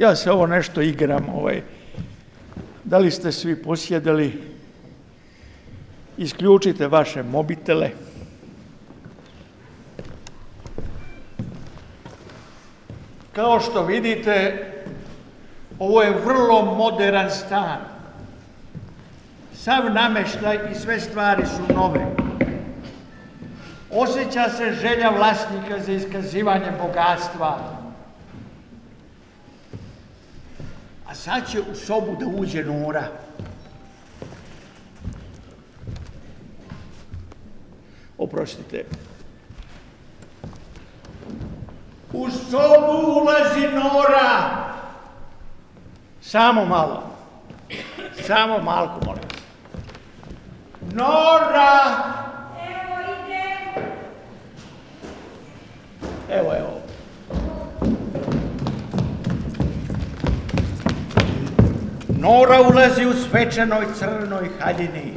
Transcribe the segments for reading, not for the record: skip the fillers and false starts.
Ja se ovo nešto igram, da li ste svi posjedali? Isključite vaše mobitele. Kao što vidite, ovo je vrlo modern stan. Sav namještaj i sve stvari su nove. Osjeća se želja vlasnika za iskazivanje bogatstva. A sad će u sobu da uđe Nora. Oprostite. U sobu ulazi Nora. Samo malo. Samo malko, molim vas. Nora! Evo idem. Evo. Nora ulazi u svečanoj crnoj haljini.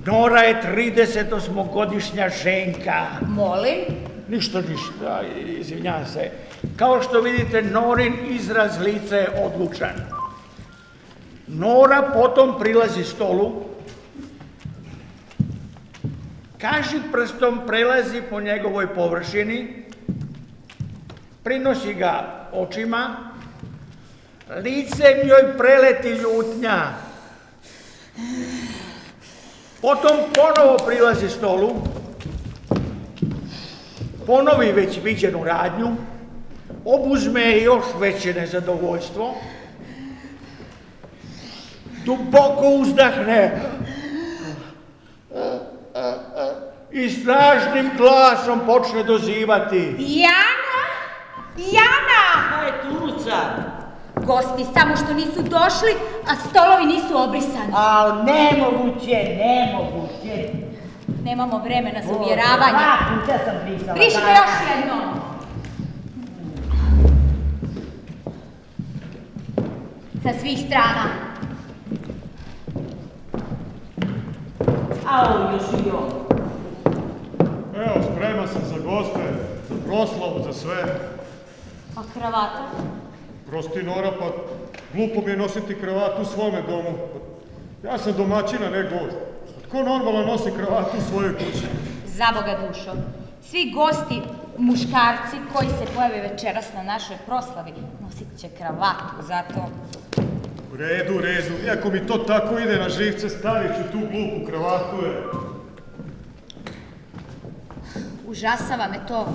Nora je 38-godišnja ženka. Molim? Ništa, izvinjavam se. Kao što vidite, Norin izraz lica je odlučan. Nora potom prilazi stolu, kaži prstom prelazi po njegovoj površini, prinosi ga očima, licem joj preleti ljutnja. Potom ponovo prilazi stolu, ponovi već viđenu radnju, obuzme još veće nezadovoljstvo, duboko uzdahne i snažnim glasom počne dozivati. Jana! Jana! Šta je Turuca? Gosti samo što nisu došli, a stolovi nisu obrisani. Al nemoguće. Nemamo vremena za uvjeravanje. 2 puta sam brisala. Brišite još jednom. Sa svih strana. Au, još i on. Evo, spreman sam za goste, za proslavu, za sve. A kravata? Prosti, Nora, pa glupo mi je nositi kravatu u svome domu. Ja sam domaćina, ne gost. Tko normalno nosi kravatu u svojoj kući? Zaboga dušo. Svi gosti, muškarci koji se pojave večeras na našoj proslavi, nosit će kravatu, zato... U redu. Iako mi to tako ide na živce, stavit ću tu glupu kravatu. Užasava me to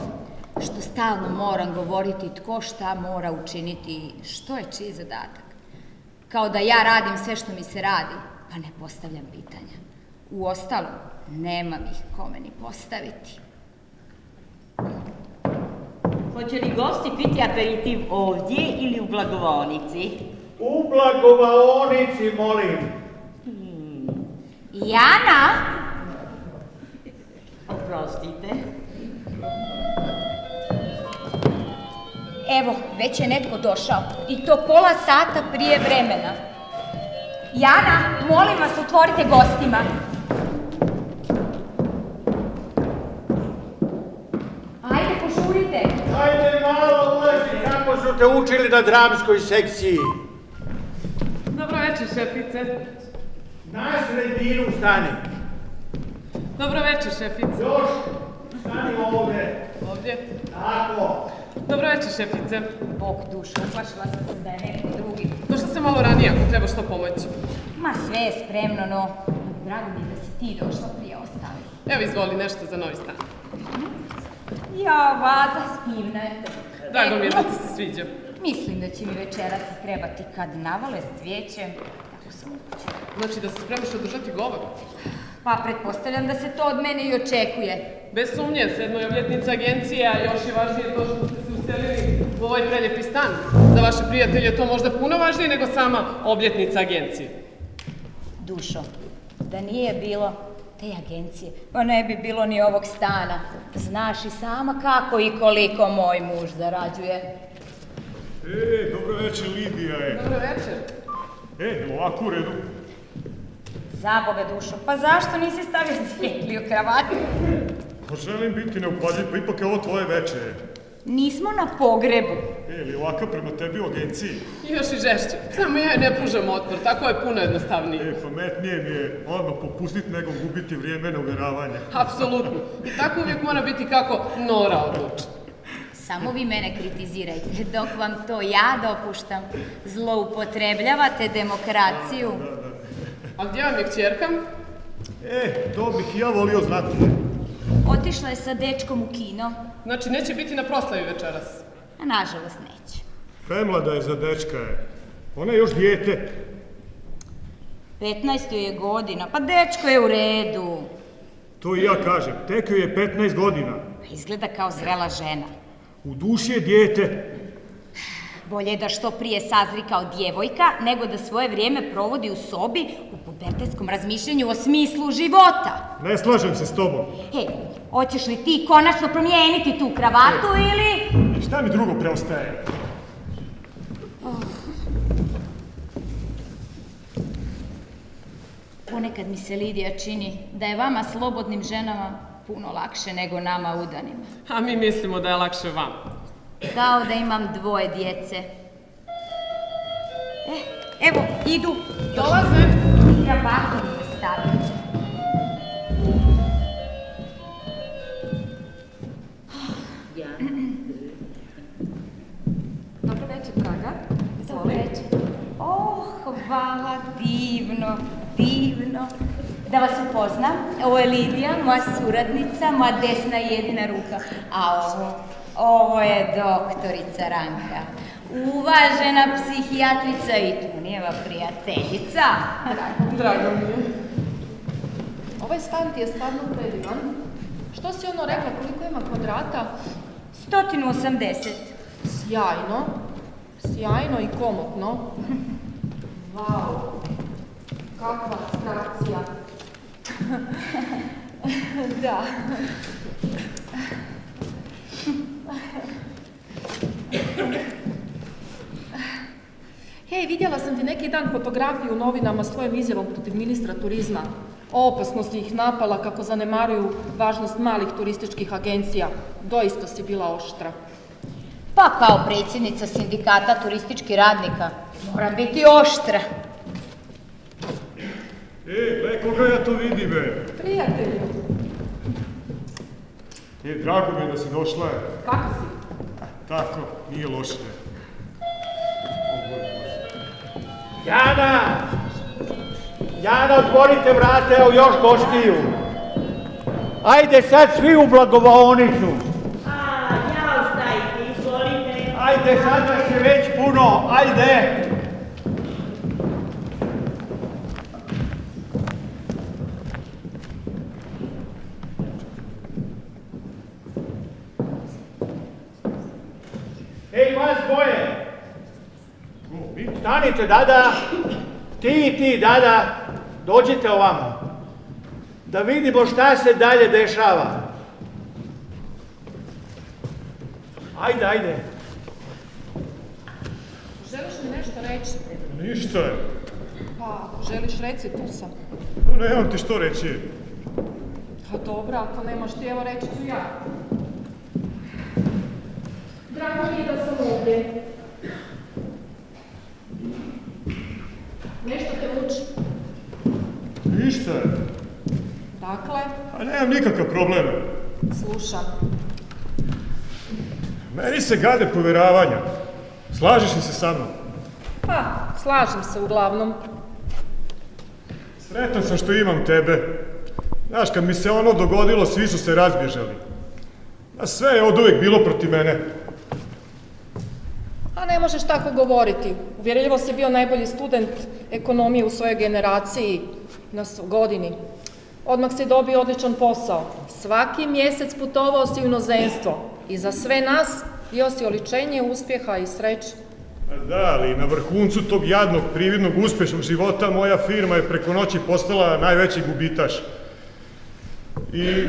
što stalno moram govoriti tko šta mora učiniti i što je čiji zadatak. Kao da ja radim sve što mi se radi, pa ne postavljam pitanja. Uostalom, nemam ih kome ni postaviti. Hoće li gosti piti aperitiv ovdje ili u blagovaonici? U blagovaonici, molim. Jana! Oprostite. Evo, već je netko došao. I to pola sata prije vremena. Jana, molim vas, otvorite gostima. Ajde, požurite. Ajde malo ulazi, kako su te učili na dramskoj sekciji. Dobro večer, šefice. Na sredinu stani. Dobro večer, šefice. Još, stani ovdje. Ovdje. Tako. Dobro večer, šefice. Bog dušo, uplašila sam se da je neko drugi. Došla sam malo ranije, ako treba što pomoći. Ma sve je spremno, no drago mi je da si ti došla prije ostali. Evo izvoli nešto za novi stan. Ja, vaza, divna je. Drago mi je da ti se sviđa. Mislim da će mi večeras trebati kad navale cvijeće. Tako sam upućena. Znači da se spremaš održati govor? Pa pretpostavljam da se to od mene i očekuje. Bez sumnje, 7. je obljetnica agencije, a još je važnije to što ste se uselili u ovaj preljepi stan. Za vaše prijatelje je to možda puno važnije nego sama obljetnica agencije. Dušo, da nije bilo te agencije, pa ne bi bilo ni ovog stana. Znaš i sama kako i koliko moj muž zarađuje. Dobro večer, Lidija je. Dobro večer. Ovako u redu. Zaboga dušo, pa zašto nisi stavio cvijetliju kravatu? Pa želim biti neupadljiv, pa ipak je ovo tvoje večer. Nismo na pogrebu. Ili ovakav prema tebi u agenciji? Još i žešće. Samo ja ne pružam otpor, tako je puno jednostavnije. Pametnije mi je odmah popustiti nego gubiti vrijeme na uvjeravanje. Apsolutno. I tako uvijek mora biti kako Nora odluči. Samo vi mene kritizirajte, dok vam to ja dopuštam. Zloupotrebljavate demokraciju. A gdje vam je kćerka? To bih i ja volio znati. Otišla je sa dečkom u kino, Znači, neće biti na proslavi večeras. a nažalost neće. Premlada je za dečka je. Ona je još dijete. 15 je godina, pa dečko je u redu. To i ja kažem. Tek joj je 15 godina. Izgleda kao zrela žena. U duši je dijete. Bolje je da što prije sazri kao djevojka, nego da svoje vrijeme provodi u sobi u pubertetskom razmišljanju o smislu života. Ne slažem se s tobom. Hej, hoćeš li ti konačno promijeniti tu kravatu ili... I šta mi drugo preostaje? Ponekad mi se, Lidija, čini da je vama slobodnim ženama puno lakše nego nama udanima. A mi mislimo da je lakše vam. Kao da imam 2 djece. Evo, idu. Dolaze. Kravatu mi stavim. Dobro večer, draga. Dobro večer. Hvala, divno, divno. Da vas upoznam, ovo je Lidija, moja suradnica, moja desna i jedina ruka. A ovo je doktorica Ranka. Uvažena psihijatrica i Tunijeva prijateljica. Drago mi je. Ovaj stan ti je stvarno predivan. Što si ono rekla, koliko ima kvadrata? 180. Sjajno. Sjajno i komotno. Vau. Kakva abstrakcija. Da. Hej, vidjela sam ti neki dan fotografiju u novinama s tvojom izjavom protiv ministra turizma. Opasno si ih napala kako zanemaruju važnost malih turističkih agencija. Doista si bila oštra. Pa kao predsjednica sindikata turističkih radnika moram biti oštra. Gle, koga ja to vidim, Prijatelju, Drago mi je da si došla. kako si? Tako, nije loše. Jana! Jana, otvorite vrate, evo još gostiju. Ajde sad svi u blagovaonicu. Ja ostajte, izvolite. Ajde, sad nas je već puno, ajde. Ej, vas dvoje. Stanite, Dada. Ti i ti, Dada. Dođite ovamo. Da vidimo šta se dalje dešava. Ajde, ajde. Želiš mi nešto reći? Ništa je. Pa, želiš reci, tu sam. Nemam ti što reći. Pa dobro, ako nemaš ti, evo reći ću ja. Drago mi je da sam ovdje. Nešto te muči. Ništa je. Dakle, A nemam nikakav problem. slušam. Meni se gade povjeravanja. Slažeš li se sa mnom? Pa, slažem se uglavnom. Sretan sam što imam tebe. Znaš, kad mi se ono dogodilo, svi su se razbježali. A sve je oduvijek bilo protiv mene. A ne možeš tako govoriti. Uvjerljivo si bio najbolji student ekonomije u svojoj generaciji na godini. Odmah si dobio odličan posao. Svaki mjesec putovao si u inozemstvo. I za sve nas bio si oličenje uspjeha i sreće. Da, ali na vrhuncu tog jadnog, prividnog, uspješnog života moja firma je preko noći postala najveći gubitaš. I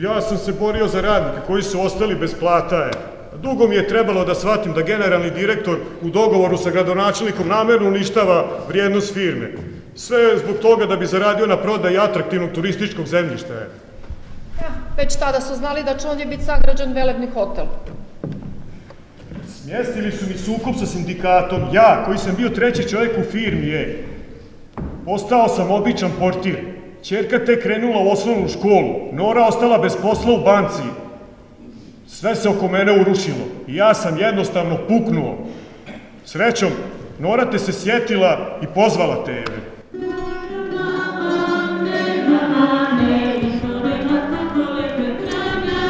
ja sam se borio za radnike koji su ostali bez plata. Dugo mi je trebalo da shvatim da generalni direktor u dogovoru sa gradonačelnikom namjerno uništava vrijednost firme. Sve zbog toga da bi zaradio na prodaji atraktivnog turističkog zemljišta. Ja, već tada su znali da će ovdje biti sagrađen velebni hotel. Smjestili su mi sukob sa sindikatom. Ja, koji sam bio treći čovjek u firmi, postao sam običan portir. Ćerka tek krenula u osnovnu školu. Nora ostala bez posla u banci. Sve se oko mene urušilo i ja sam jednostavno puknuo. Srećom, Nora te se sjetila i pozvala tebe.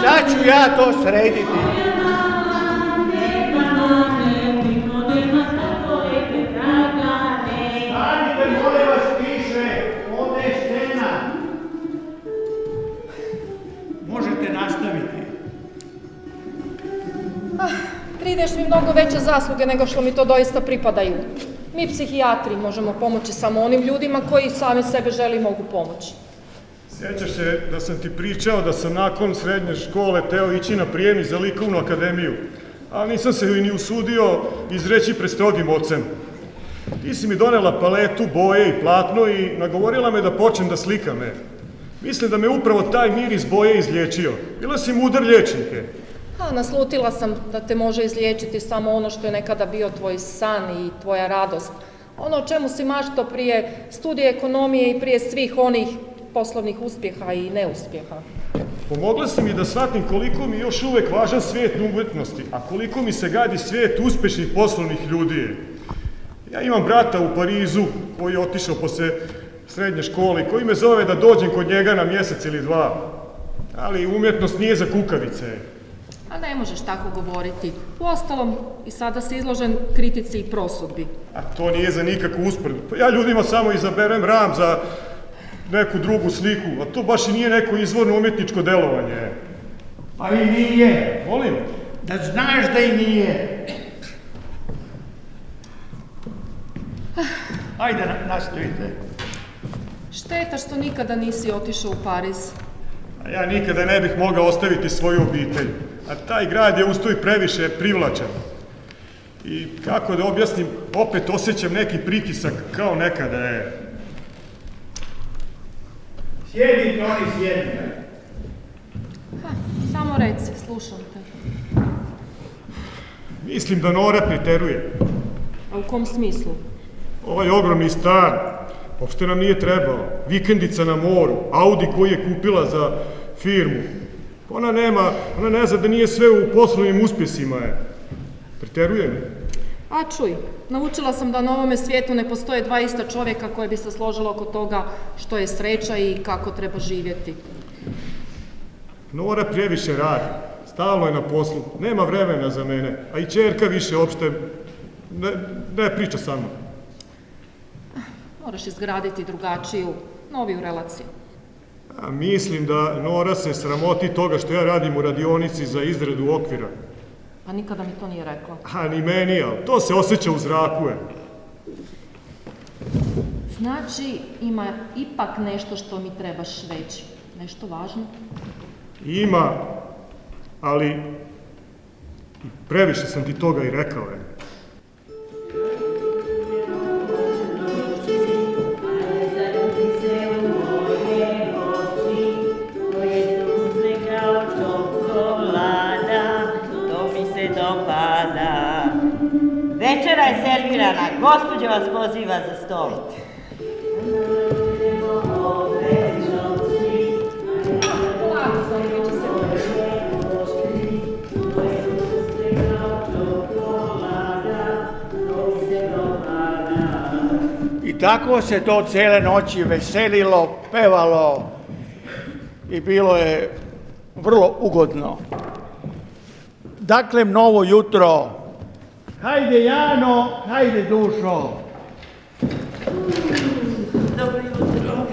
Sad ću ja to srediti. Stanite, molim vas, tiše, ovdje je scena. Možete nastaviti. 3D mi mnogo veće zasluge nego što mi to doista pripadaju. Mi psihijatri možemo pomoći samo onim ljudima koji sami sebe žele i mogu pomoći. Sjećaš se da sam ti pričao da sam nakon srednje škole teo ići na prijemi za likovnu akademiju, ali nisam se ni usudio izreći pred strogim ocem. Ti si mi donela paletu, boje i platno i nagovorila me da počnem da slikam. Mislim da me upravo taj miris boje izliječio. Bila si mudar liječnik. Naslutila sam da te može izliječiti samo ono što je nekada bio tvoj san i tvoja radost. Ono o čemu si maštao prije studija ekonomije i prije svih onih poslovnih uspjeha i neuspjeha. Pomogla si mi da shvatim koliko mi još uvek važan svijet umjetnosti, a koliko mi se gadi svijet uspješnih poslovnih ljudi. Ja imam brata u Parizu koji je otišao posle srednje škole i koji me zove da dođem kod njega na mjesec ili dva. Ali umjetnost nije za kukavice. A ne možeš tako govoriti. Uostalom, i sada si izložen kritici i prosudbi. A to nije za nikakvu usporedbu. Pa ja ljudima samo izaberem ram za neku drugu sliku, a to baš i nije neko izvorno umjetničko delovanje. Pa i nije. Molim? Da znaš da i nije. Ajde, nastavite. Šteta što nikada nisi otišao u Pariz. A ja nikada ne bih mogao ostaviti svoju obitelj. A taj grad je uz to i previše privlačan. I kako da objasnim, opet osjećam neki pritisak kao nekada je. Sjedite, oni sjedite. Samo reci, slušam te. Mislim da Nora priteruje. A u kom smislu? Ovaj ogromni stan, uopšte nam nije trebao. Vikendica na moru, Audi koji je kupila za firmu. Ona ne zna da nije sve u poslovnim uspjesima. Priteruje mi. A čuj, naučila sam da na ovome svijetu ne postoje dva ista čovjeka koje bi se složilo oko toga što je sreća i kako treba živjeti. Nora previše radi, stalno je na poslu, nema vremena za mene, a i ćerka više uopšte ne priča sa mnom. Moraš izgraditi drugačiju, noviju relaciju. A mislim da Nora se sramoti toga što ja radim u radionici za izradu okvira. Pa nikada mi to nije rekla. A ni meni, ali to se osjeća u zraku. Znači, ima ipak nešto što mi trebaš reći. Nešto važno? Ima, ali previše sam ti toga i rekao. Večera je servirana, gospođa vas poziva za stol. I tako se to cijele noći veselilo, pevalo i bilo je vrlo ugodno. Dakle, novo jutro. Hajde Jano, hajde dušo. Dobro jutro.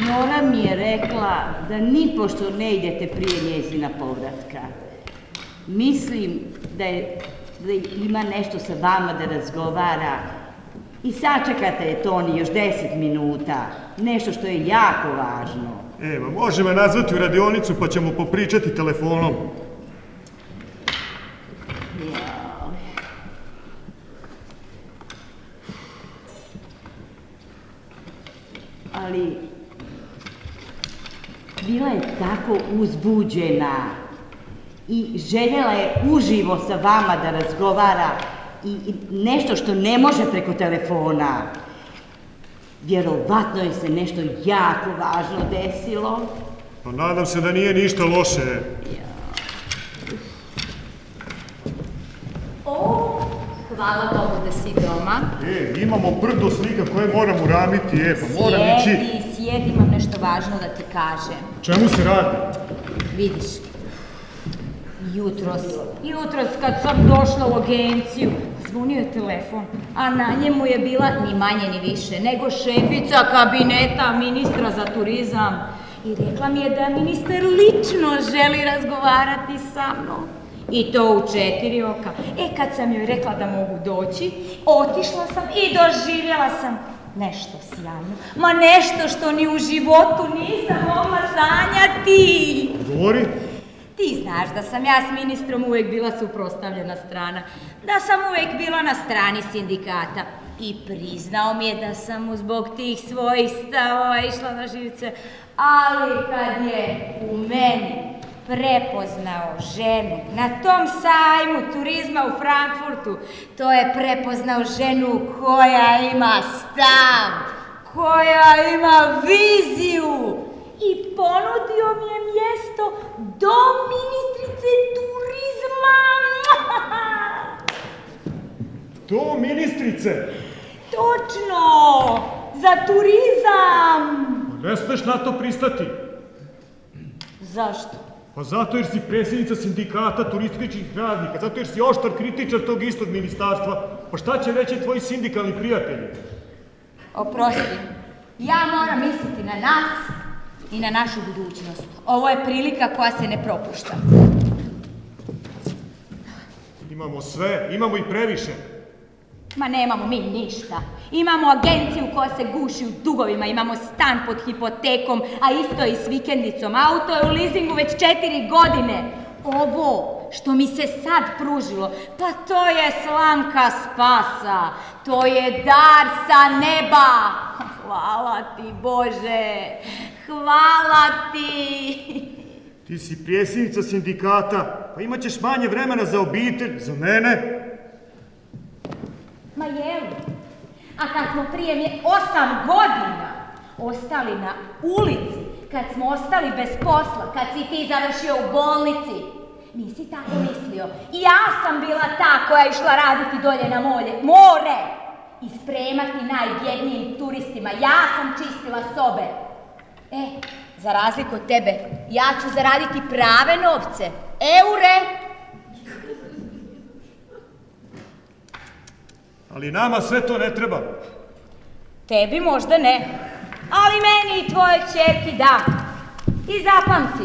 Nora mi je rekla da nipošto ne idete prije njezina povratka. Mislim da ima nešto sa vama da razgovara i sačekate je Toni još 10 minuta, nešto što je jako važno. Evo, može me nazvati u radionicu pa ćemo popričati telefonom. Ali bila je tako uzbuđena i željela je uživo sa vama da razgovara i nešto što ne može preko telefona. Vjerovatno je se nešto jako važno desilo. Pa nadam se da nije ništa loše. O, hvala Bogu da si doma. Imamo brdo slika koje moram uramiti, pa moram ići. Sjedi, imam nešto važno da ti kažem. Čemu se radi? Vidiš, jutros kad sam došla u agenciju, zvonio je telefon, a na njemu je bila ni manje ni više nego šefica kabineta ministra za turizam. I rekla mi je da ministar lično želi razgovarati sa mnom. I to u 4 oka. Kad sam joj rekla da mogu doći, otišla sam i doživjela sam nešto sjajno. Ma nešto što ni u životu nisam mogla sanjati. Govori? Ti znaš da sam ja s ministrom uvijek bila suprotstavljena strana. Da sam uvijek bila na strani sindikata. I priznao mi je da sam mu zbog tih svojih stavova išla na živce. Ali kad je u meni prepoznao ženu na tom sajmu turizma u Frankfurtu, to je prepoznao ženu koja ima stav, koja ima viziju i ponudio mi je mjesto do ministrice turizma. Do ministrice? Točno, za turizam. Ne smeš na to pristati. Zašto? Pa zato jer si predsjednica sindikata turističkih radnika, zato jer si oštar kritičar tog istog ministarstva. Pa šta će reći tvoji sindikalni prijatelji? Oprosti, ja moram misliti na nas i na našu budućnost. Ovo je prilika koja se ne propušta. Imamo sve, imamo i previše. Ma nemamo mi ništa. Imamo agenciju koja se guši u dugovima, imamo stan pod hipotekom, a isto i s vikendicom. Auto je u leasingu već 4 godine. Ovo što mi se sad pružilo, pa to je slamka spasa. To je dar sa neba. Hvala ti, Bože. Hvala ti. Ti si predsjednica sindikata, pa imat ćeš manje vremena za obitelj, za mene. Ma jeli? A kad smo prije 8 godina ostali na ulici, kad smo ostali bez posla, kad si ti završio u bolnici, nisi tako mislio. Ja sam bila ta koja je išla raditi dolje na more i spremati najbjednijim turistima. Ja sam čistila sobe. Za razliku od tebe, ja ću zaraditi prave novce, eure. Ali nama sve to ne treba. Tebi možda ne, ali meni i tvojoj kćerki da. I zapamti,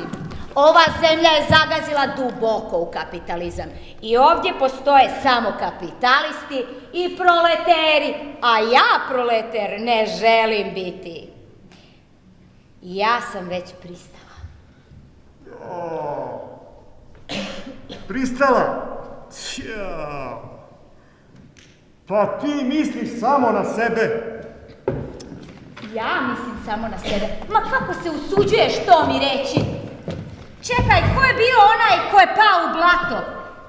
ova zemlja je zagazila duboko u kapitalizam i ovdje postoje samo kapitalisti i proleteri, a ja proleter ne želim biti. Ja sam već pristala. Pristala? Pa ti misliš samo na sebe. Ja mislim samo na sebe. Ma kako se usuđuješ to mi reći? Čekaj, ko je bio onaj ko je pao u blato?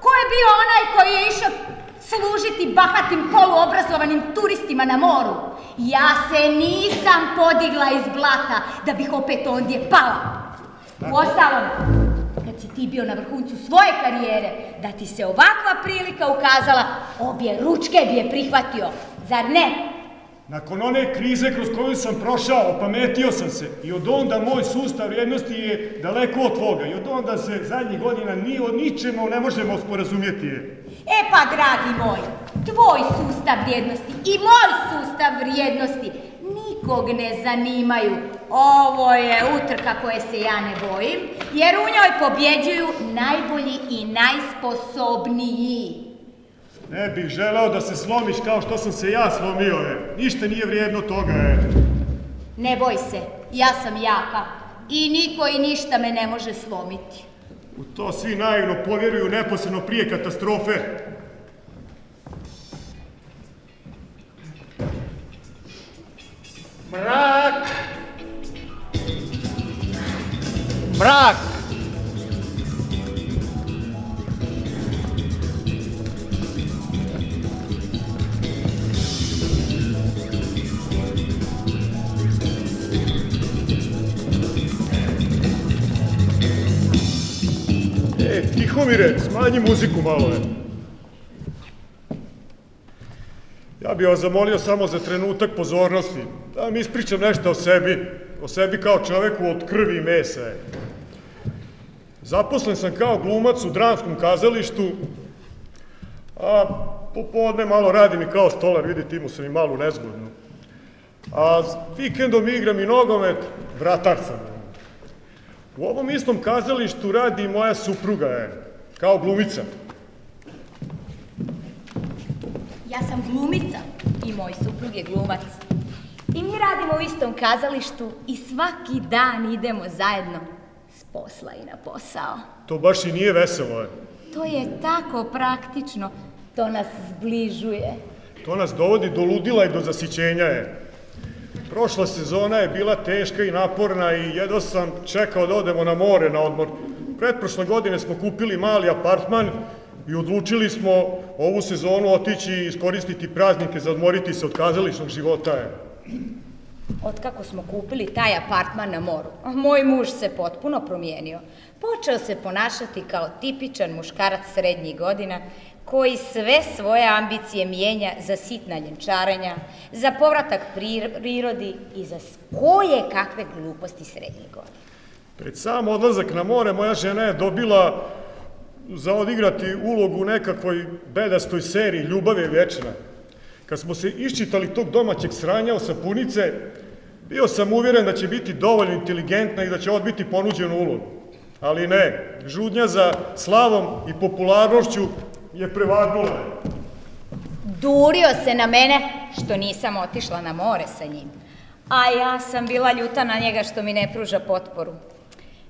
Ko je bio onaj koji je išao služiti bahatim poluobrazovanim turistima na moru? Ja se nisam podigla iz blata da bih opet ondje pala. Uostalom, kad si ti bio na vrhuncu svoje karijere, da ti se ovakva prilika ukazala, obje ručke bi je prihvatio, zar ne? Nakon one krize kroz koju sam prošao, opametio sam se i od onda moj sustav vrijednosti je daleko od tvoga i od onda se zadnjih godina ni o ničemu ne možemo sporazumjeti. Pa, dragi moj, tvoj sustav vrijednosti i moj sustav vrijednosti nikog ne zanimaju. Ovo je utrka koje se ja ne bojim, jer u njoj pobjeđuju najbolji i najsposobniji. Ne bih želeo da se slomiš kao što sam se ja slomio, Ništa nije vrijedno toga, Ne boj se, ja sam jaka. i niko i ništa me ne može slomiti. U to svi naivno povjeruju neposredno prije katastrofe. Mrak! Mrak! Tihomire, smanji muziku malo, Ja bih vas zamolio samo za trenutak pozornosti, da vam ispričam nešto o sebi kao čoveku od krvi i mesa. Zaposlen sam kao glumac u dramskom kazalištu, a popodne malo radim i kao stolar, vidite, imao sam i malu nezgodnu. A vikendom igram i nogomet, vratar sam. U ovom istom kazalištu radi i moja supruga, kao glumica. Ja sam glumica i moj suprug je glumac. I mi radimo u istom kazalištu i svaki dan idemo zajedno s posla i na posao. To baš i nije veselo, To je tako praktično, to nas zbližuje. To nas dovodi do ludila i do zasićenja, Prošla sezona je bila teška i naporna i jedva sam čekao da odemo na more na odmor. Pretprošle godine smo kupili mali apartman i odlučili smo ovu sezonu otići i iskoristiti praznike za odmoriti se od kazališnog života. Otkako smo kupili taj apartman na moru, moj muž se potpuno promijenio. Počeo se ponašati kao tipičan muškarac srednjih godina, koji sve svoje ambicije mijenja za sitna ljenčarenja, za povratak prirodi i za koje kakve gluposti srednjih godina. Pred sam odlazak na more moja žena je dobila za odigrati ulogu u nekakvoj bedastoj seriji Ljubav je vječna. Kad smo se iščitali tog domaćeg sranja od sapunice, bio sam uvjeren da će biti dovoljno inteligentna i da će odbiti ponuđenu ulogu. Ali ne, žudnja za slavom i popularnošću je prevagnula. Durio se na mene što nisam otišla na more sa njim, a ja sam bila ljuta na njega što mi ne pruža potporu.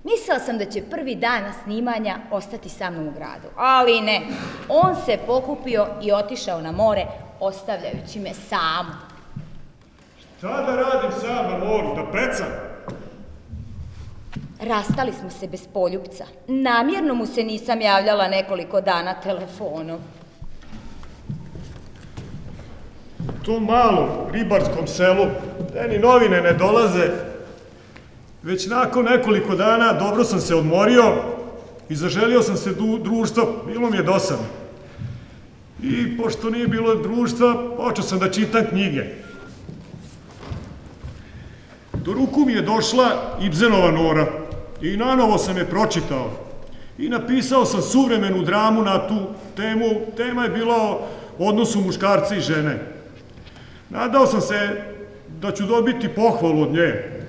Mislila sam da će prvi dan snimanja ostati sa mnom u gradu, ali ne, on se pokupio i otišao na more, ostavljajući me samu. Šta da radim sam na moru, da pecam? Rastali smo se bez poljupca. Namjerno mu se nisam javljala nekoliko dana telefonom. U tom malom ribarskom selu, gde ni novine ne dolaze, već nakon nekoliko dana dobro sam se odmorio i zaželio sam se društva, bilo mi je dosadno. I pošto nije bilo društva, počeo sam da čitam knjige. Do ruku mi je došla Ibsenova Nora i nanovo sam je pročitao. I napisao sam suvremenu dramu na tu temu. Tema je bila o odnosu muškarca i žene. Nadao sam se da ću dobiti pohvalu od nje.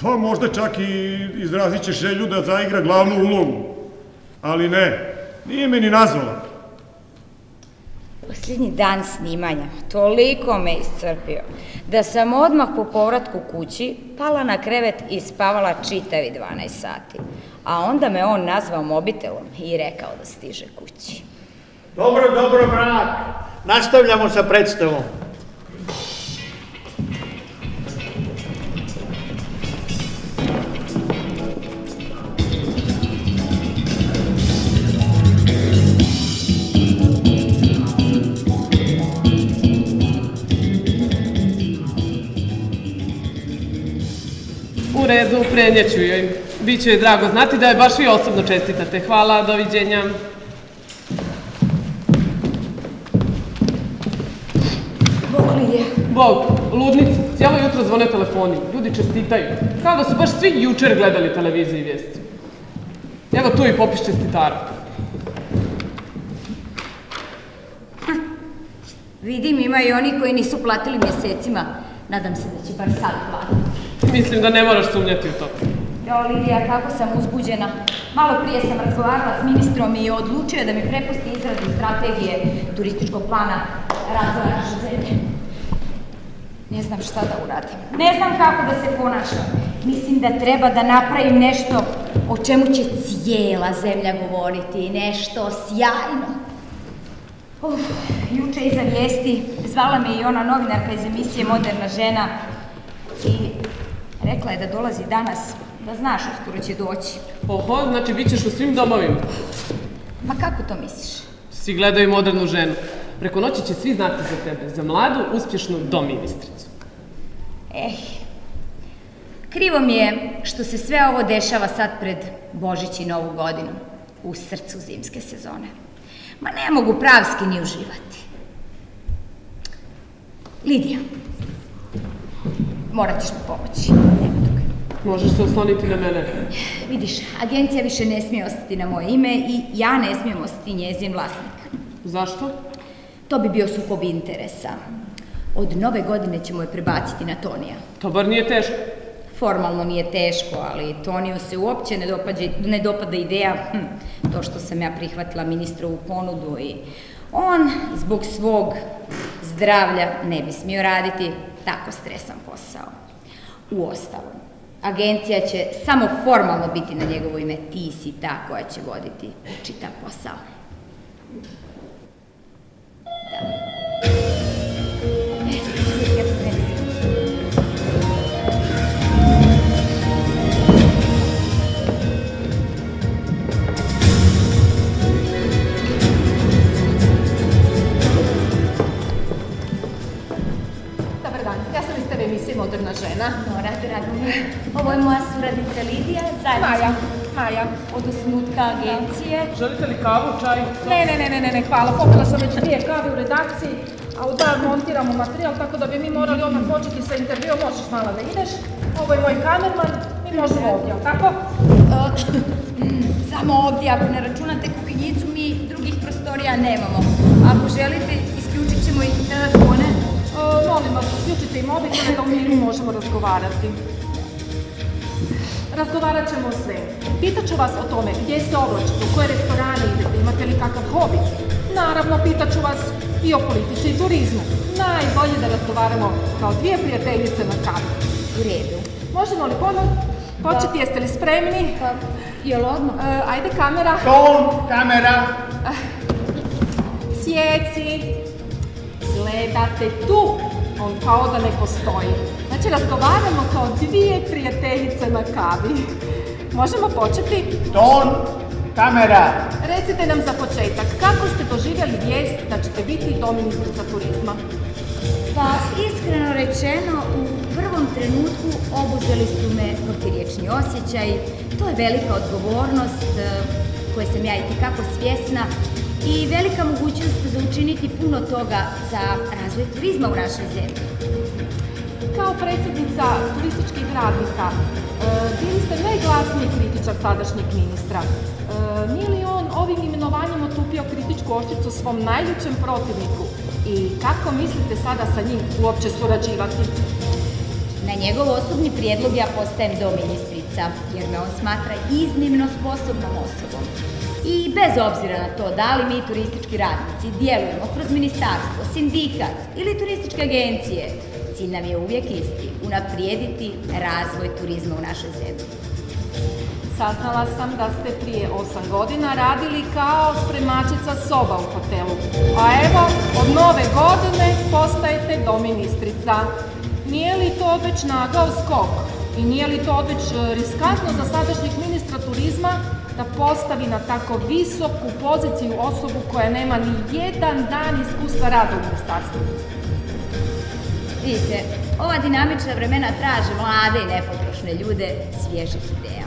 Pa možda čak i izrazit će želju da zaigra glavnu ulogu. Ali ne, nije me ni nazvala. Posljednji dan snimanja toliko me iscrpio da sam odmah po povratku kući pala na krevet i spavala čitavi 12 sati. A onda me on nazvao mobitelom i rekao da stiže kući. Dobro, Mrak. Nastavljamo sa predstavom. U redu, prenijeću joj. Biće joj drago znati da je baš vi osobno čestitate. Hvala, doviđenja. Bog li je? Bog, ludnici, cijelo jutro zvone telefoni. Ljudi čestitaju. Kao da su baš svi jučer gledali televiziju i vijesti. Evo tu i popis čestitara. Vidim, ima i oni koji nisu platili mjesecima. Nadam se da će bar sad platiti. Mislim da ne moraš sumnjati u to. Jo, Lidija, kako sam uzbuđena. Malo prije sam razgovarala s ministrom i odlučio je da mi prepusti izradu strategije turističkog plana razvoja naše zemlje. Ne znam šta da uradim. Ne znam kako da se ponašam. Mislim da treba da napravim nešto o čemu će cijela zemlja govoriti, nešto sjajno. Juče iza vijesti zvala me i ona novinarka iz emisije Moderna žena i rekla je da dolazi danas, da znaš, uskoro će doći. Oho, znači bit ćeš u svim domovima. Ma kako to misliš? Svi gledaju Modernu ženu. Preko noći će svi znati za tebe, za mladu, uspješnu doministricu. Krivo mi je što se sve ovo dešava sad pred Božić i Novu godinu, u srcu zimske sezone. Ma ne mogu pravski ni uživati. Lidija, morat ćeš mi pomoći. Možeš se osloniti na mene. Vidiš, agencija više ne smije ostati na moje ime i ja ne smijem ostati njezin vlasnik. Zašto? To bi bio sukob interesa. Od Nove godine ćemo je prebaciti na Tonija. To bar nije teško. Formalno nije teško, ali Toniju se uopće ne dopada ideja to što sam ja prihvatila ministrovu ponudu i on zbog svog zdravlja ne bi smio raditi tako stresan posao. Uostalom, agencija će samo formalno biti na njegovo ime, ti si ta koja će voditi čitav posao. Moderna žena. Nora, drago mi. Ovo je moja suradnica Lidija, zajedno Maja. od osnutka agencije. Želite li kavu, čaj? Ne, hvala. Popila sam već 2 kave u redakciji, a u dan montiramo materijal, tako da bi mi morali odmah početi sa intervjuom. Možeš malo da ideš. Ovo je moj kamerman, mi možemo ovdje, tako? Samo ovdje, ako ne računate kuhinjicu, mi drugih prostorija nemamo. Ako želite, isključit ćemo i telefone. Molim vas, uključite i mobitele da u miru možemo razgovarati. Razgovarat ćemo o svemu. Pitat ću vas o tome gdje se oblačite, u koje restorane idete, imate li kakav hobi. Naravno, pitat ću vas i o politici i turizmu. Najbolje da razgovaramo kao 2 prijateljice na kavi. U redu. Možemo li početi, jeste li spremni? Jel odmah? Ajde, kamera. Ton, kamera. Sjeci. Gledate tu, on kao da ne postoji. Znači, razgovaramo kao 2 prijateljice na kavi. Možemo početi? Ton, kamera. Recite nam za početak, kako ste doživjeli vijest da ćete biti doministrica turizma? Pa, iskreno rečeno, u prvom trenutku obuzeli su me protivječni osjećaj. To je velika odgovornost koje sam ja itekako svjesna i velika mogućnost za učiniti puno toga za razvoj turizma u našoj zemlji. Kao predsjednica turističkih radnika, bili ste najglasniji kritičar sadašnjeg ministra. Nije li on ovim imenovanjem otupio kritičku oštricu svom najljućem protivniku? I kako mislite sada sa njim uopće surađivati? Na njegov osobni prijedlog ja postajem doministrica, jer me on smatra iznimno sposobnom osobom. I bez obzira na to da li mi turistički radnici djelujemo kroz ministarstvo, sindikat ili turističke agencije, cilj nam je uvijek isti, unaprijediti razvoj turizma u našoj zemlji. Saznala sam da ste prije 8 godina radili kao spremačica soba u hotelu. A evo, od Nove godine postajete doministrica. Nije li to već nagao skok? I nije li to već riskantno za sadašnjeg ministra turizma da postavi na tako visoku poziciju osobu koja nema ni jedan dan iskustva rada u ministarstvu? Vidite, ova dinamična vremena traže mlade i nepotrošne ljude svježih ideja.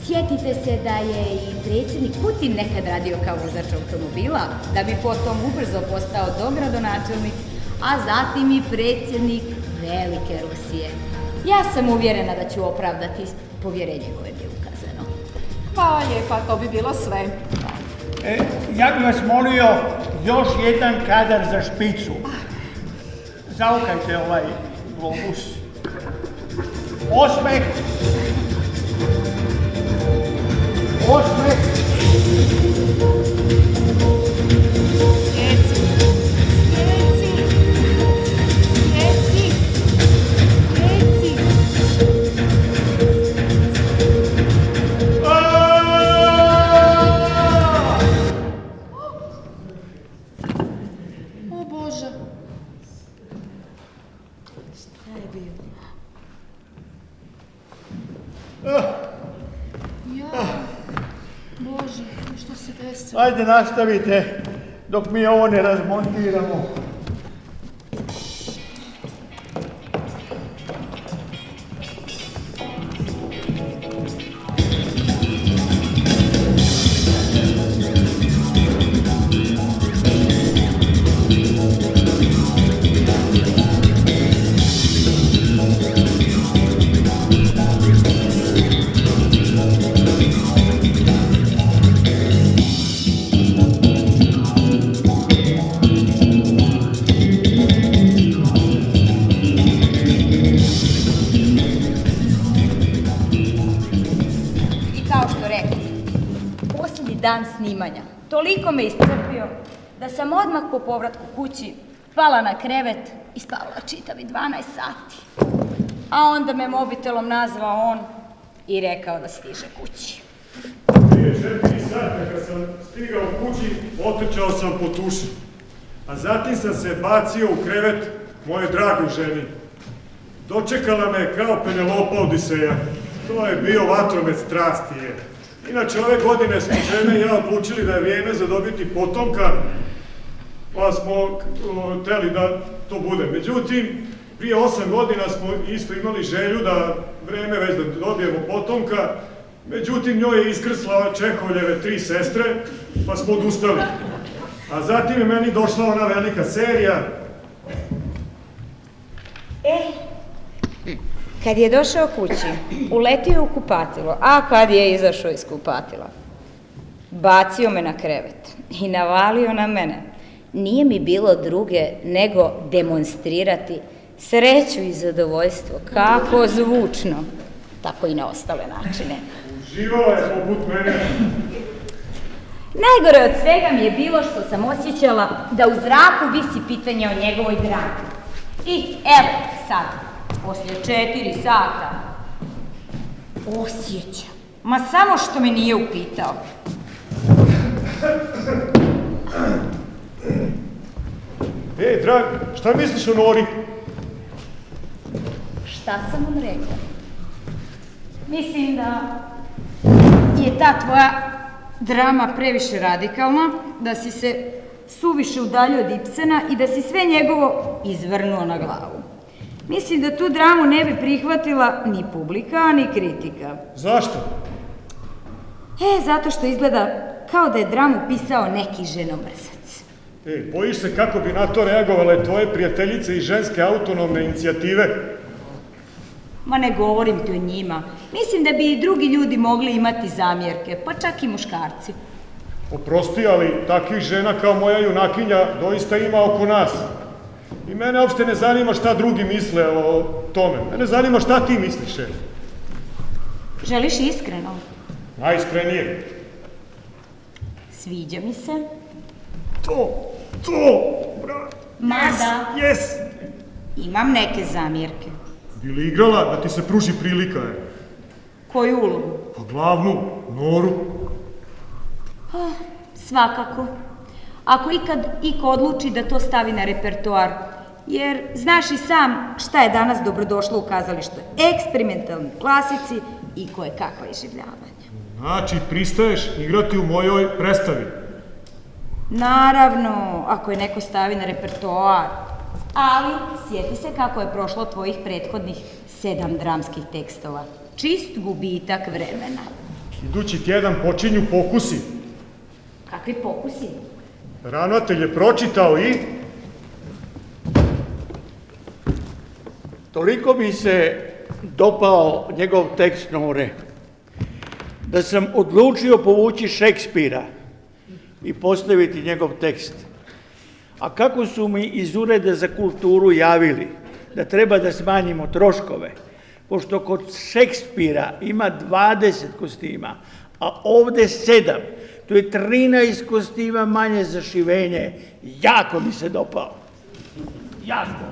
Sjetite se da je i predsjednik Putin nekad radio kao vozač automobila, da bi potom ubrzo postao dogradonačelnik, a zatim i predsjednik velike Rusije. Ja sam uvjerena da ću opravdati povjerenje koje mi je ukazano. Hvala lijepa, to bi bilo sve. Ja bih vas molio još jedan kadar za špicu. Zaokajte ovaj globus. Osmeh. Osmeh. Sjeci. Sjeci. Sjeci. Sjeci. Ja, Bože, što se desilo? Ajde, nastavite dok mi ovo ne razmontiramo. Dan snimanja. Toliko me iscrpio da sam odmah po povratku kući pala na krevet i spavala čitavi 12 sati. A onda me mobitelom nazvao on i rekao da stiže kući. Prije 4 sata kad sam stigao kući, otrčao sam po tuši. A zatim sam se bacio u krevet moje dragoj ženi. Dočekala me kao Penelopa Odiseja. To je bio vatromet strasti je. Inače, ove godine smo žene i ja odlučili da je vrijeme za dobiti potomka, pa smo hteli da to bude. Međutim, prije 8 godina smo isto imali želju da vreme već da dobijemo potomka, međutim njoj je iskrsla Čehovljeve 3 sestre, pa smo odustali. A zatim je meni došla ona velika serija. Kad je došao kući, uletio u kupatilo, a kad je izašao iz kupatila, bacio me na krevet i navalio na mene. Nije mi bilo druge nego demonstrirati sreću i zadovoljstvo, kako zvučno, tako i na ostale načine. Uživao je poput mene. Najgore od svega mi je bilo što sam osjećala da u zraku visi pitanje o njegovoj drami. I evo sad, poslije 4 sata, osjećam, ma samo što me nije upitao. Drag, šta misliš o Nori? Šta sam vam rekla? Mislim da je ta tvoja drama previše radikalna, da si se suviše udaljio od Ibsena i da si sve njegovo izvrnuo na glavu. Mislim da tu dramu ne bi prihvatila ni publika, ni kritika. Zašto? Zato što izgleda kao da je dramu pisao neki ženomrzac. Bojiš se kako bi na to reagovale tvoje prijateljice i ženske autonomne inicijative? Ma ne govorim ti o njima. Mislim da bi i drugi ljudi mogli imati zamjerke, pa čak i muškarci. Oprosti, ali takvih žena kao moja junakinja doista ima oko nas. I mene uopšte ne zanima šta drugi misle o tome. Mene zanima šta ti misliš. Želiš iskreno? Najiskrenije. Sviđa mi se. To, brat. Mada, Yes. imam neke zamjerke. Bi li igrala da ti se pruži prilika, Koju ulogu? Pa glavnu, Noru. Svakako. Ako ikad iko odluči da to stavi na repertoar, jer znaš i sam šta je danas dobrodošlo u kazalištu. Eksperimentalni klasici i koje kakva iživljavanja. Znači, pristaješ igrati u mojoj predstavi? Naravno, ako je neko stavi na repertoar. Ali, sjeti se kako je prošlo tvojih prethodnih 7 dramskih tekstova. Čist gubitak vremena. Idući tjedan počinju Pokusi. Kakvi pokusi? Ravnatelj je pročitao i... Toliko mi se dopao njegov tekst Nore, da sam odlučio povući Šekspira i postaviti njegov tekst. A kako su mi iz Ureda za kulturu javili da treba da smanjimo troškove, pošto kod Šekspira ima 20 kostima, a ovde 7, to je 13 kostima manje za šivenje. Jako mi se dopao. Jako.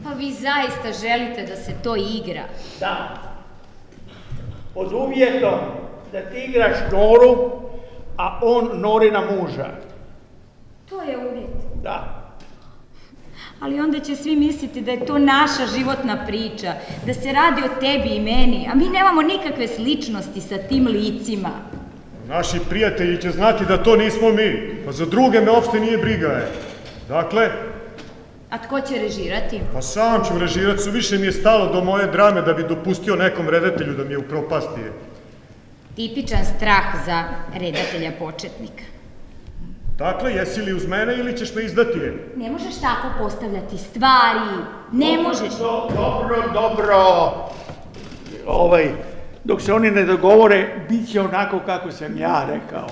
Pa vi zaista želite da se to igra? Da. Pod uvjetom da ti igraš Noru, a on Norina muža. To je uvjet. Da. Ali onda će svi misliti da je to naša životna priča, da se radi o tebi i meni, a mi nemamo nikakve sličnosti sa tim licima. Naši prijatelji će znati da to nismo mi, pa za druge me uopšte nije briga. Dakle, A tko će režirati? pa sam ću režirati, suviše mi je stalo do moje drame da bi dopustio nekom redatelju da mi je upropasti. Tipičan strah za redatelja početnika. Dakle, jesi li uz mene ili ćeš me izdati je? Ne možeš tako postavljati stvari, ne možeš. Dobro. Dok se oni ne dogovore, bit će onako kako sam ja rekao.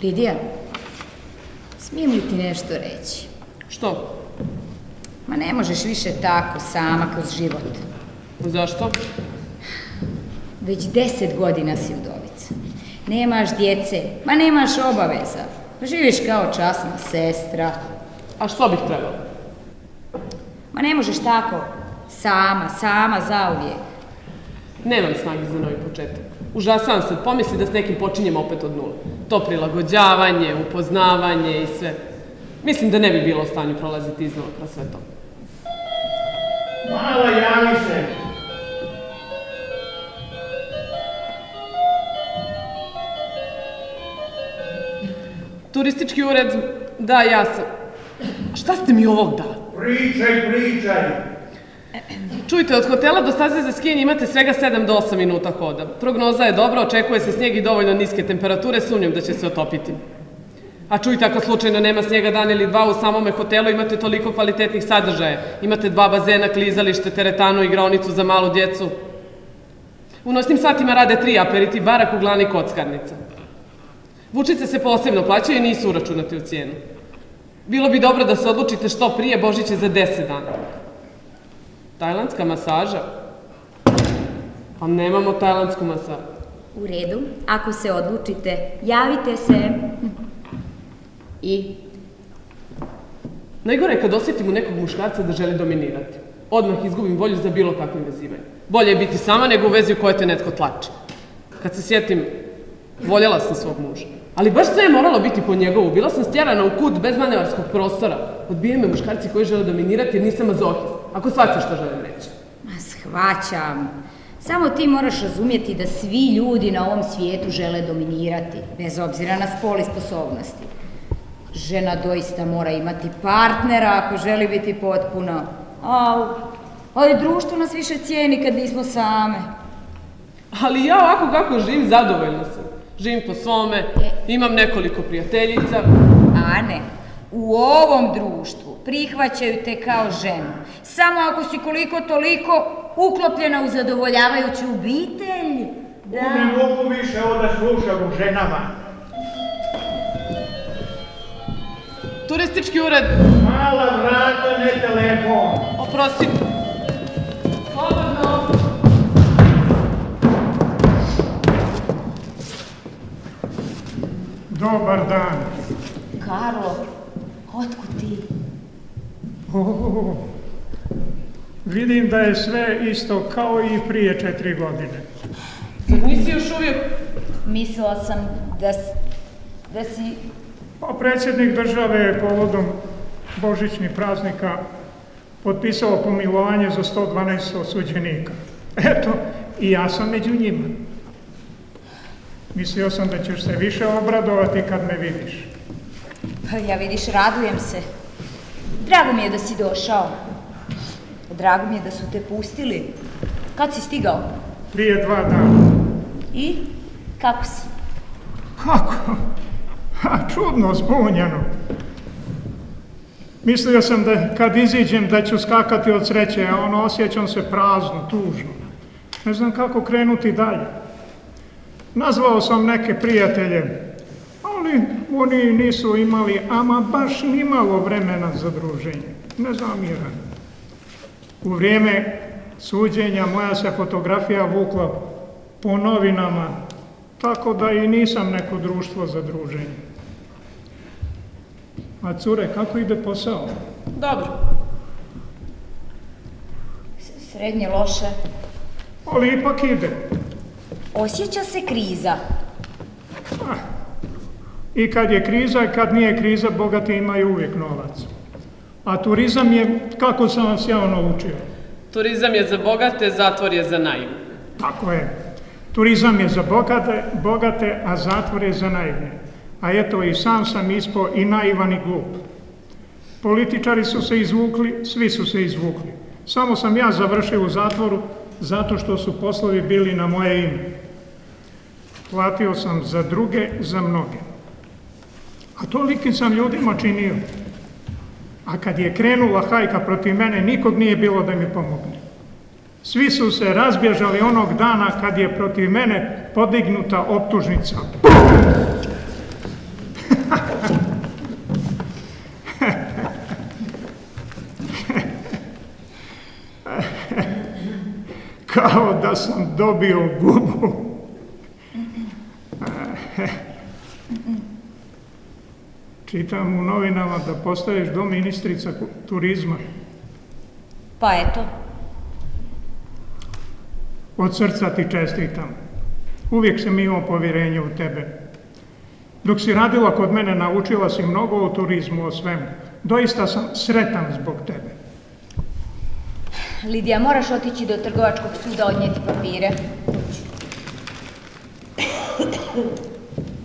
Lidija, smijem li ti nešto reći? Što? Ma ne možeš više tako, sama kroz život. Zašto? Već 10 godina si udovica. Nemaš djece, ma nemaš obaveza. Živiš kao časna sestra. A što bih trebala? Ma ne možeš tako, sama, zauvijek. Nemam snage za novi početak. Užasavam se, pomisli da s nekim počinjem opet od nula. To prilagođavanje, upoznavanje i sve. Mislim da ne bi bilo u stanju prolaziti iznova kroz sve to. Mala, javi se. Turistički ured, da, ja sam. A šta ste mi ovog dali? Pričaj. Čujte, od hotela do staze za skijanje imate svega 7 do 8 minuta hoda. Prognoza je dobra, očekuje se snijeg i dovoljno niske temperature, sumnjam da će se otopiti. A čujte, ako slučajno nema snijega dan ili dva, u samome hotelu imate toliko kvalitetnih sadržaja. Imate 2 bazena, klizalište, teretanu, igraonicu za malu djecu. U noćnim satima rade 3 aperitiv bara, kuglana i kockarnica. Vučice se posebno plaćaju i nisu uračunate u cijenu. Bilo bi dobro da se odlučite što prije, Božić je za 10 dana. Tajlandska masaža? Pa nemamo tajlandsku masažu. U redu, ako se odlučite, javite se. I? Najgore je kad osjetim u nekog muškarca da želi dominirati. Odmah izgubim volju za bilo kakvim vezivanjem. Bolje je biti sama nego u vezi u kojoj te netko tlači. Kad se sjetim, voljela sam svog muža. Ali baš sve je moralo biti po njegovu. Bila sam stjerana u kut bez manevarskog prostora. Odbijaju me muškarci koji žele dominirati jer nisam mazohist. Ako shvaćaš što želim reći. Ma shvaćam. Samo ti moraš razumjeti da svi ljudi na ovom svijetu žele dominirati, bez obzira na spol i sposobnosti. Žena doista mora imati partnera ako želi biti potpuno. Ali društvo nas više cijeni kad nismo same. Ali ja ovako kako živim, zadovoljna sam. Živim po svome, imam nekoliko prijateljica. Ane, u ovom društvu prihvaćaju te kao ženu. Samo ako si koliko toliko uklopljena u zadovoljavajuću obitelj. Da. Ne mogu više ovo da slušam u ženama. Turistički ured. Mala vrata, ne telefon. Oprosti. Slobodno. Dobar dan. Karlo, otkud ti? Vidim da je sve isto kao i prije 4 godine. Sad nisi još uvijek... Mislila sam da si... Pa predsjednik države je povodom božićnih praznika potpisao pomilovanje za 112 osuđenika. Eto, i ja sam među njima. Mislio sam da ćeš se više obradovati kad me vidiš. Pa ja vidiš, radujem se. Drago mi je da si došao. Drago mi je da su te pustili. Kad si stigao? Prije 2 dana. I? Kako si? Kako? Čudno, zbunjeno. Mislio sam da kad iziđem da ću skakati od sreće, a osjećam se prazno, tužno. Ne znam kako krenuti dalje. Nazvao sam neke prijatelje, ali oni nisu imali ama baš nimalo vremena za druženje. Ne zamiram. U vrijeme suđenja moja se fotografija vukla po novinama, tako da i nisam neko društvo za druženje. A cure, kako ide posao? Dobro. Srednje loše. Ali ipak ide. Osjeća se kriza. I kad je kriza i kad nije kriza, bogati imaju uvijek novac. A turizam je, kako sam vas ja naučio? Turizam je za bogate, zatvor je za naivne. Tako je. Turizam je za bogate, a zatvor je za naivne. A eto, i sam sam ispao i naivan i glup. Političari su se izvukli, svi su se izvukli. Samo sam ja završio u zatvoru zato što su poslovi bili na moje ime. Platio sam za druge, za mnoge. A tolikim sam ljudima činio. A kad je krenula hajka protiv mene, nikog nije bilo da mi pomogne. Svi su se razbježali onog dana kad je protiv mene podignuta optužnica. Kao da sam dobio gubu. Čitam u novinama da postaješ doministrica turizma. Pa eto. Od srca ti čestitam. Uvijek sam imao povjerenje u tebe. Dok si radila kod mene, naučila si mnogo o turizmu, o svemu. Doista sam sretan zbog tebe. Lidija, moraš otići do trgovačkog suda odnijeti papire.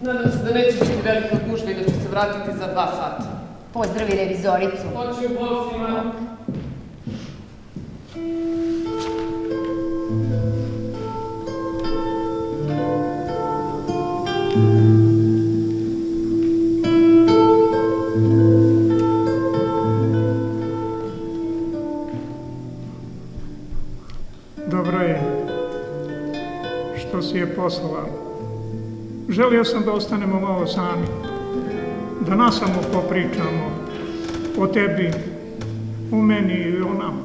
Nadam se da neće biti velika gužva i da ću se vratiti za 2 sata. Pozdravi revizoricu. Hoću bol svima. Dobro je što si je poslala. Želio sam da ostanemo malo sami, da nasamo popričamo o tebi, o meni i o nama.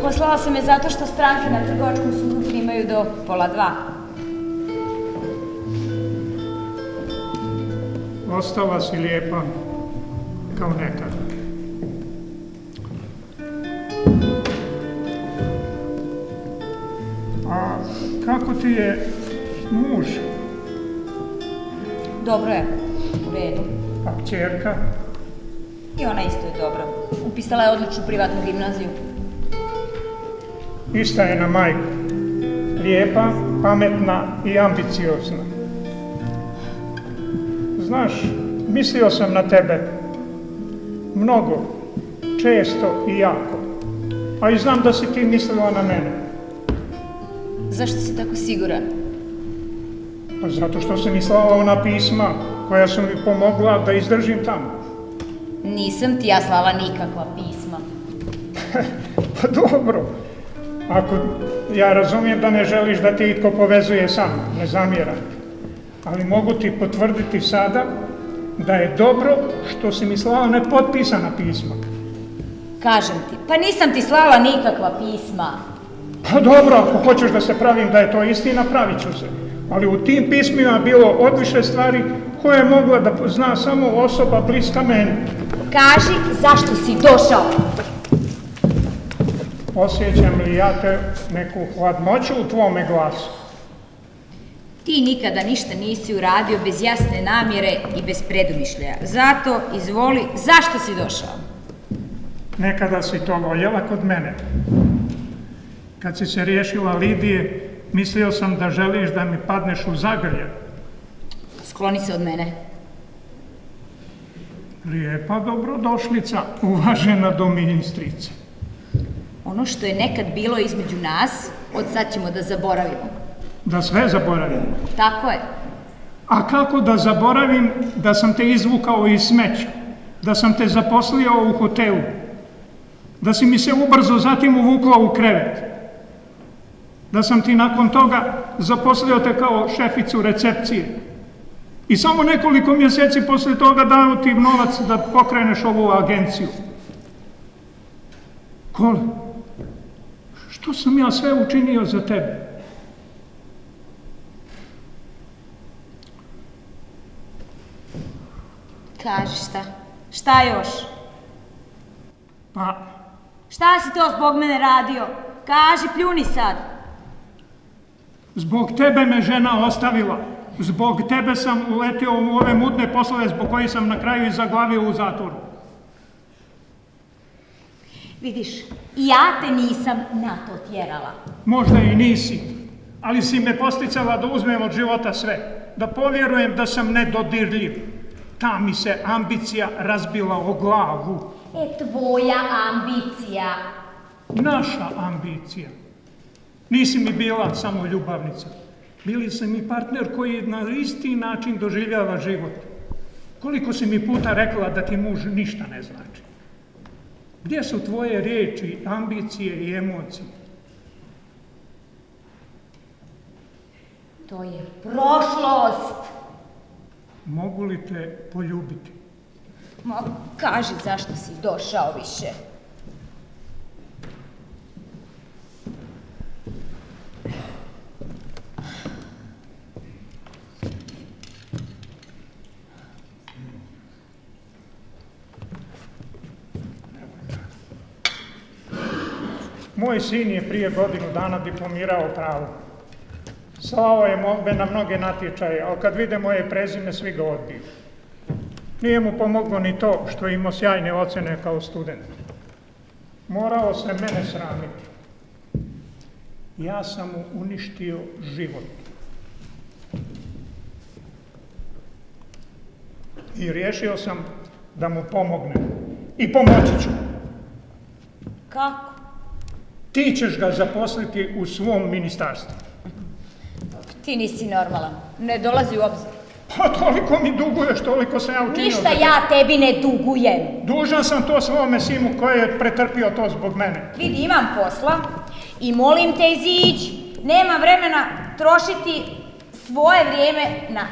Poslala sam je zato što stranke na trgovačkom sudu primaju do 1:30. Ostala si lijepa kao nekad. A kako ti je muž? Dobro je, u redu. A kćerka? I ona isto je dobra. Upisala je odličnu privatnu gimnaziju. Ista je na majku. Lijepa, pametna i ambiciozna. Znaš, mislio sam na tebe. Mnogo, često i jako. A i znam da si ti mislila na mene. Zašto si tako siguran? Pa zato što sam mislila ona pisma koja su mi pomogla da izdržim tamo. Nisam ti ja slala nikakva pisma. Pa dobro. Ako ja razumijem da ne želiš da ti itko povezuje sa mnom, ne zamjeram ti. Ali mogu ti potvrditi sada da je dobro što si mi slala nepotpisana pisma. Kažem ti, pa nisam ti slala nikakva pisma. Pa dobro, ako hoćeš da se pravim da je to istina, pravit ću se. Ali u tim pismima bilo odviše stvari koje je mogla da zna samo osoba bliska meni. Kaži zašto si došao. Osjećam li ja te neku hladnoću u tvome glasu? Ti nikada ništa nisi uradio bez jasne namjere i bez predumišljaja. Zato, izvoli, zašto si došao? Nekada si to voljela kod mene. Kad si se riješila Lidije, mislio sam da želiš da mi padneš u zagrlje. Skloni se od mene. Lijepa dobrodošlica, uvažena doministrice. Ono što je nekad bilo između nas, od sad ćemo da zaboravimo. Da sve zaboravim. Tako je. A kako da zaboravim da sam te izvukao iz smeća, da sam te zaposlio u hotelu, da si mi se ubrzo zatim uvukla u krevet, da sam ti nakon toga zaposlio te kao šeficu recepcije i samo nekoliko mjeseci poslije toga dao ti novac da pokreneš ovu agenciju. Kole, Što sam ja sve učinio za tebe? Kaži šta? Šta još? Pa, Šta si to zbog mene radio? Kaži, pljuni sad. zbog tebe me žena ostavila. Zbog tebe sam uletio u ove mutne poslove zbog kojih sam na kraju i zaglavio u zatvoru. Vidiš, i ja te nisam na to tjerala. Možda i nisi, ali si me posticala da uzmem od života sve. Da povjerujem da sam nedodirljiv. Ta mi se ambicija razbila o glavu. Tvoja ambicija. Naša ambicija. Nisi mi bila samo ljubavnica. Bili si mi partner koji na isti način doživljava život. Koliko si mi puta rekla da ti muž ništa ne znači? Gdje su tvoje riječi, ambicije i emocije? To je prošlost. Mogu li te poljubiti? Ma, kaži zašto si došao više. Moj sin je prije godinu dana diplomirao pravo. Slao je molbe na mnoge natječaje, ali kad vide moje prezime, svi ga odbiju. Nije mu pomoglo ni to što je imao sjajne ocjene kao student. Morao se mene sramiti. Ja sam mu uništio život. I riješio sam da mu pomognem. I pomoći ću. Kako? Ti ćeš ga zaposliti u svom ministarstvu. Ti nisi normalan. Ne dolazi u obzir. Pa toliko mi duguješ, toliko sam ja učinio. Ništa ja tebi ne dugujem. Dužan sam to svome sinu koji je pretrpio to zbog mene. Vidi, imam posla i molim te iziđi. Nema vremena trošiti svoje vrijeme na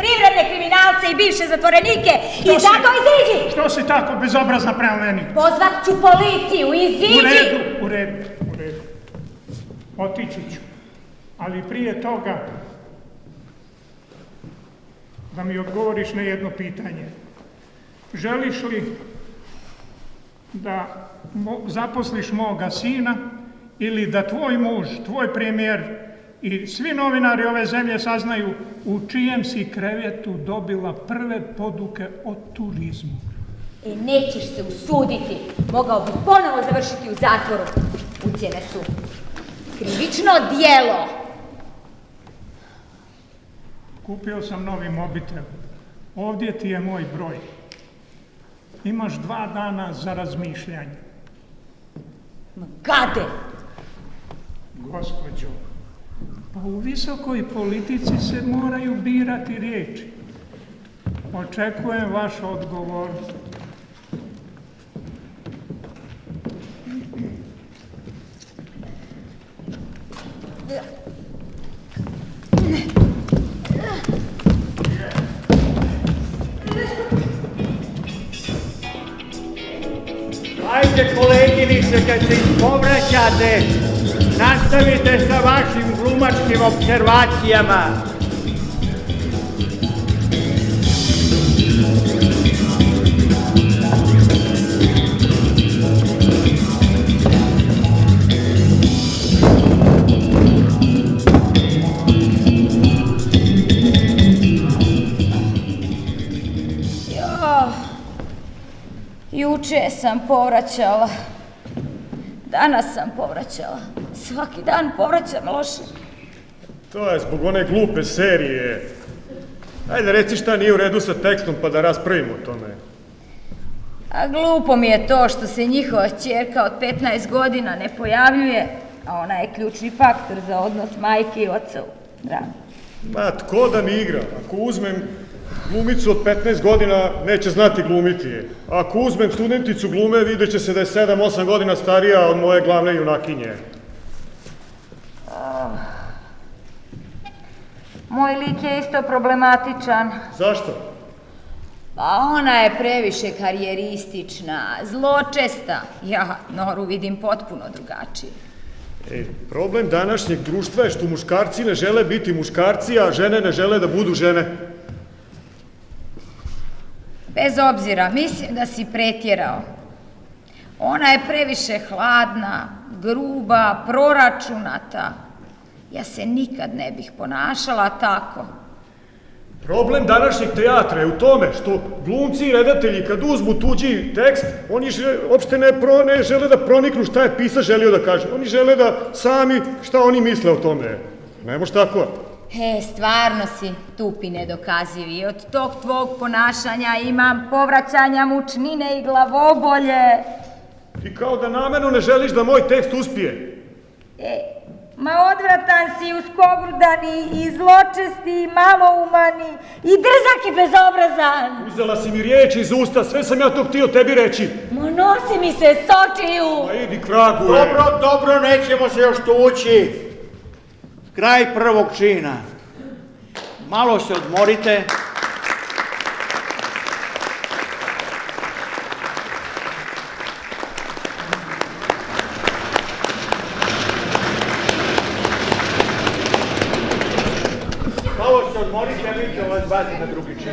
privredne kriminalce i bivše zatvorenike i zato iziđi! Što si tako bezobrazna prema meni? Pozvat ću policiju, iziđi! U redu. Otići ću. Ali prije toga da mi odgovoriš na jedno pitanje. Želiš li da zaposliš moga sina ili da tvoj muž, tvoj premijer i svi novinari ove zemlje saznaju u čijem si krevetu dobila prve poduke o turizmu? Nećeš se usuditi. Mogao bi ponovo završiti u zatvoru. Ucjene su krivično djelo. Kupio sam novi mobitel. Ovdje ti je moj broj. Imaš 2 dana za razmišljanje. Gade! Gospođo, pa u visokoj politici se moraju birati riječi. Očekujem vaš odgovor. Ajde koleginice, kad se ispovraćate, nastavite sa vašim glumačkim observacijama. Juče sam povraćala, danas sam povraćala, svaki dan povraćam loše. To je zbog one glupe serije. Ajde, reci šta nije u redu sa tekstom pa da raspravimo o tome. A glupo mi je to što se njihova ćerka od 15 godina ne pojavljuje, a ona je ključni faktor za odnos majke i oca u drami. Ma, tko da mi igra? Ako uzmem glumicu od 15 godina, neće znati glumiti je. Ako uzmem studenticu glume, vidjet će se da je 7-8 godina starija od moje glavne junakinje. Moj lik je isto problematičan. Zašto? Pa ona je previše karijeristična, zločesta. Ja Noru vidim potpuno drugačije. Problem današnjeg društva je što muškarci ne žele biti muškarci, a žene ne žele da budu žene. Bez obzira, mislim da si pretjerao. Ona je previše hladna, gruba, proračunata. Ja se nikad ne bih ponašala tako. Problem današnjeg teatra je u tome što glumci i redatelji kad uzmu tuđi tekst, oni uopšte ne žele da proniknu šta je pisac želio da kaže. Oni žele da sami šta oni misle o tome. Ne može tako. Stvarno si tup i nedokaziv i od tog tvog ponašanja imam povraćanja mučnine i glavobolje. Ti kao da namerno ne želiš da moj tekst uspije. Ma odvratan si, uskogrudani i zločesti i maloumani i drzak i bezobrazan. Uzela si mi riječi iz usta, sve sam ja to htio tebi reći. Ma nosi mi se s očiju. Pa idi kraguje. Dobro, nećemo se još tući. Kraj prvog čina. Malo se odmorite. Malo se odmorite, a mi ćemo vas baciti na drugi čin.